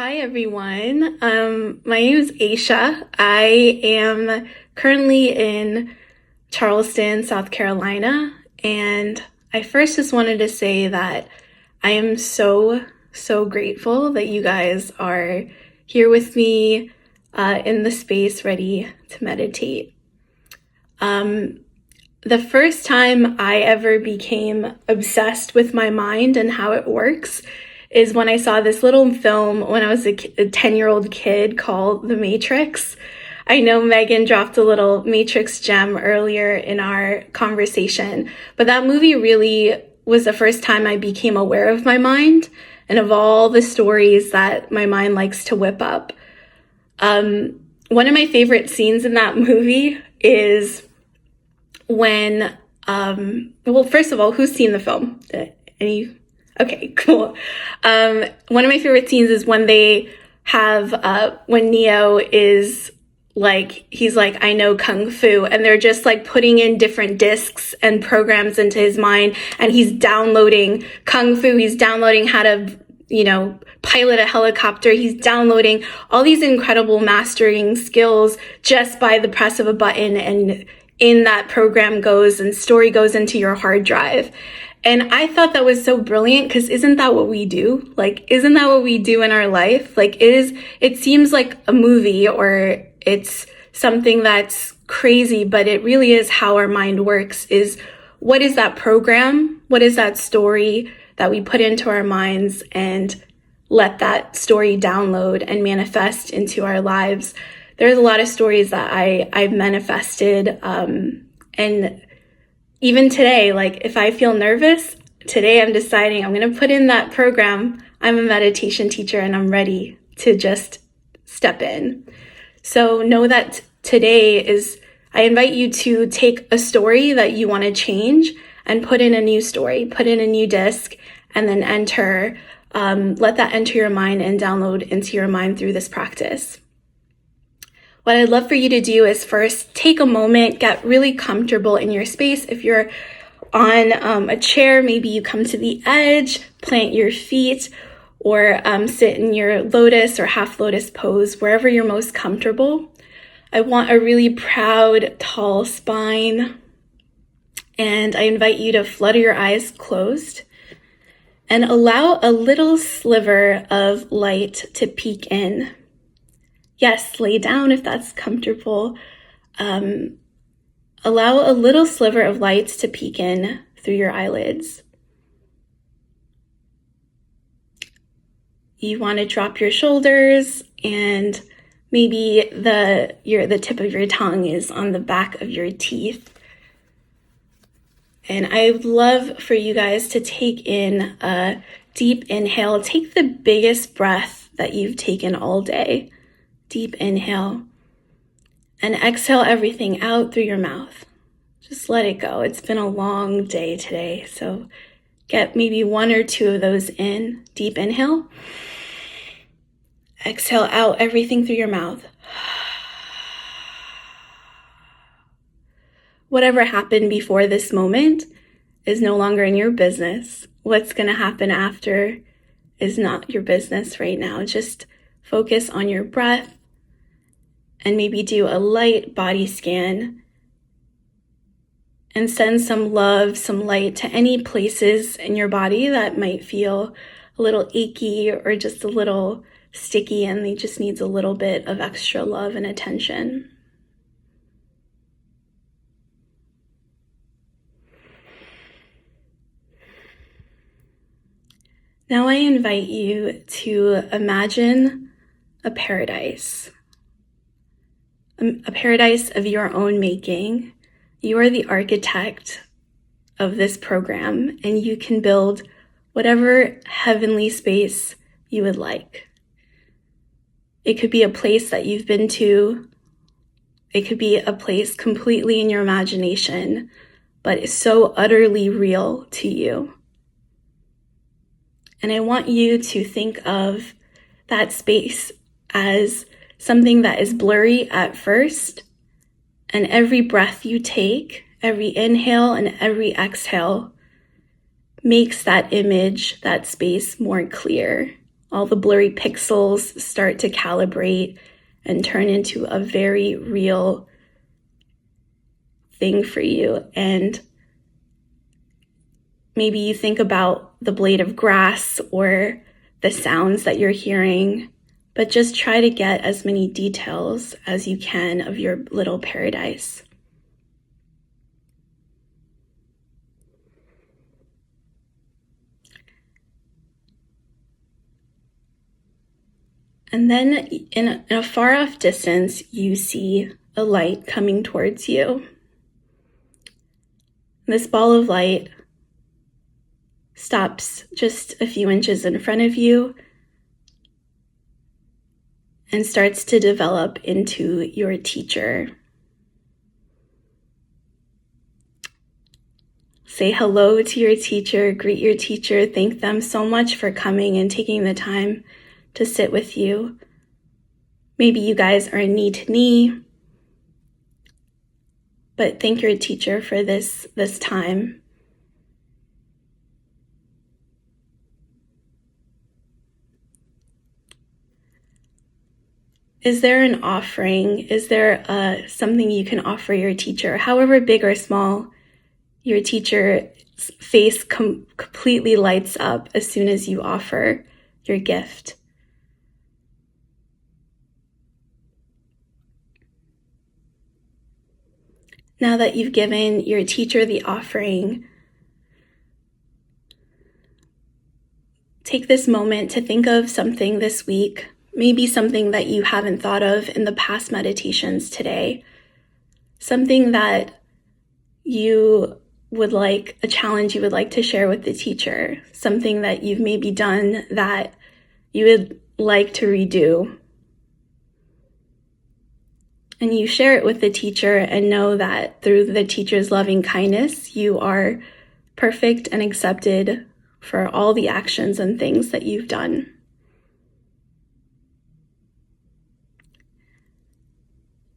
Hi everyone. My name is Aisha. I am currently in Charleston, South Carolina, and I first just wanted to say that I am so grateful that you guys are here with me in the space ready to meditate. The first time I ever became obsessed with my mind and how it works is when I saw this little film when I was a 10-year-old kid called The Matrix. I know Megan dropped a little Matrix gem earlier in our conversation, but that movie really was the first time I became aware of my mind and of all the stories that my mind likes to whip up. One of my favorite scenes in that movie is when, well, first of all, who's seen the film? Any? Okay, cool. One of my favorite scenes is when they have, when Neo is like, he's like, I know Kung Fu, and they're just like putting in different discs and programs into his mind, and he's downloading Kung Fu, he's downloading how to, pilot a helicopter, he's downloading all these incredible mastering skills just by the press of a button, and in that program goes and story goes into your hard drive. And I thought that was so brilliant because isn't that what we do? Like, isn't that what we do in our life? Like, it seems like a movie or it's something that's crazy, but it really is how our mind works. Is what is that program? What is that story that we put into our minds and let that story download and manifest into our lives? There's a lot of stories that I've manifested, and even today, like if I feel nervous, today I'm deciding I'm going to put in that program. I'm a meditation teacher and I'm ready to just step in. So know that today I invite you to take a story that you want to change and put in a new story, put in a new disc, and then let that enter your mind and download into your mind through this practice. What I'd love for you to do is first take a moment, get really comfortable in your space. If you're on a chair, maybe you come to the edge, plant your feet, or sit in your lotus or half lotus pose, wherever you're most comfortable. I want a really proud, tall spine, and I invite you to flutter your eyes closed and allow a little sliver of light to peek in. Yes, lay down if that's comfortable. Allow a little sliver of light to peek in through your eyelids. You want to drop your shoulders, and maybe the tip of your tongue is on the back of your teeth. And I would love for you guys to take in a deep inhale. Take the biggest breath that you've taken all day. Deep inhale, and exhale everything out through your mouth. Just let it go. It's been a long day today, so get maybe one or two of those in. Deep inhale. Exhale out everything through your mouth. Whatever happened before this moment is no longer in your business. What's going to happen after is not your business right now. Just focus on your breath. And maybe do a light body scan and send some love, some light to any places in your body that might feel a little achy or just a little sticky and they just needs a little bit of extra love and attention. Now I invite you to imagine a paradise. A paradise of your own making. You are the architect of this program, and you can build whatever heavenly space you would like. It could be a place that you've been to. It could be a place completely in your imagination, but it's so utterly real to you. And I want you to think of that space as something that is blurry at first, and every breath you take, every inhale and every exhale makes that image, that space more clear, all the blurry pixels start to calibrate and turn into a very real thing for you. And maybe you think about the blade of grass or the sounds that you're hearing, but just try to get as many details as you can of your little paradise. And then in a far off distance, you see a light coming towards you. This ball of light stops just a few inches in front of you and starts to develop into your teacher. Say hello to your teacher, greet your teacher, thank them so much for coming and taking the time to sit with you. Maybe you guys are knee to knee, but thank your teacher for this time. Is there an offering? Is there something you can offer your teacher? However big or small, your teacher's face completely lights up as soon as you offer your gift. Now that you've given your teacher the offering, take this moment to think of something this week, maybe something that you haven't thought of in the past meditations today, something that you would like, a challenge you would like to share with the teacher, something that you've maybe done that you would like to redo. And you share it with the teacher and know that through the teacher's loving kindness, you are perfect and accepted for all the actions and things that you've done.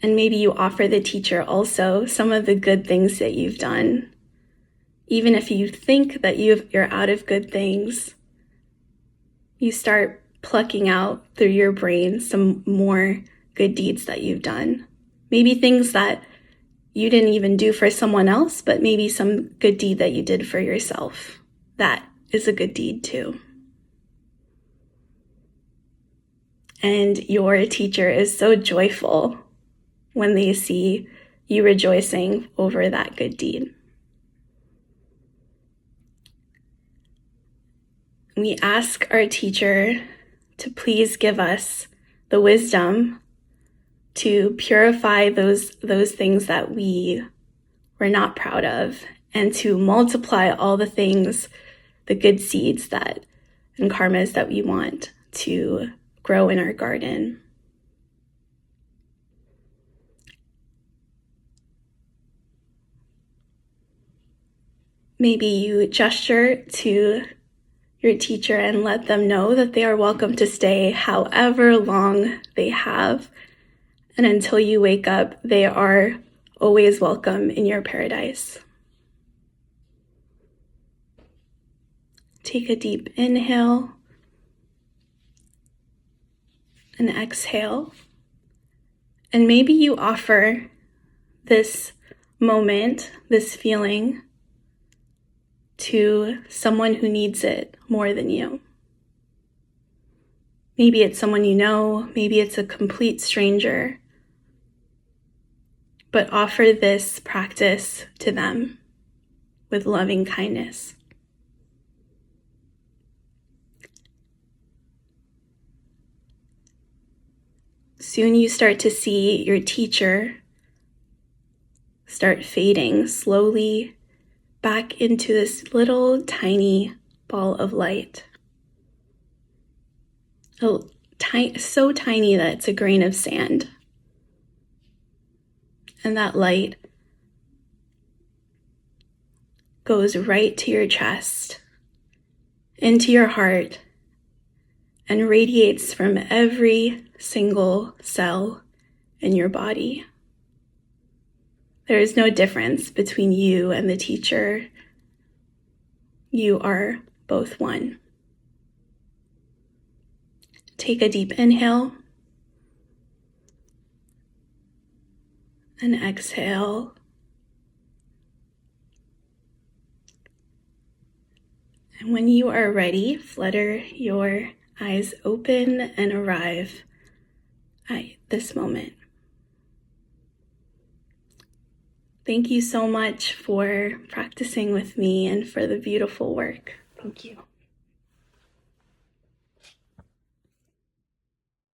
And maybe you offer the teacher also some of the good things that you've done. Even if you think that you're out of good things, you start plucking out through your brain some more good deeds that you've done. Maybe things that you didn't even do for someone else, but maybe some good deed that you did for yourself. That is a good deed too. And your teacher is so joyful when they see you rejoicing over that good deed. We ask our teacher to please give us the wisdom to purify those things that we were not proud of, and to multiply all the things, the good seeds and karmas that we want to grow in our garden. Maybe you gesture to your teacher and let them know that they are welcome to stay however long they have. And until you wake up, they are always welcome in your paradise. Take a deep inhale and exhale. And maybe you offer this moment, this feeling, to someone who needs it more than you. Maybe it's someone you know, maybe it's a complete stranger. But offer this practice to them with loving kindness. Soon you start to see your teacher start fading slowly back into this little tiny ball of light. So tiny that it's a grain of sand. And that light goes right to your chest, into your heart, and radiates from every single cell in your body. There is no difference between you and the teacher. You are both one. take a deep inhale and exhale. And when you are ready, flutter your eyes open and arrive at this moment. Thank you so much for practicing with me and for the beautiful work. Thank you.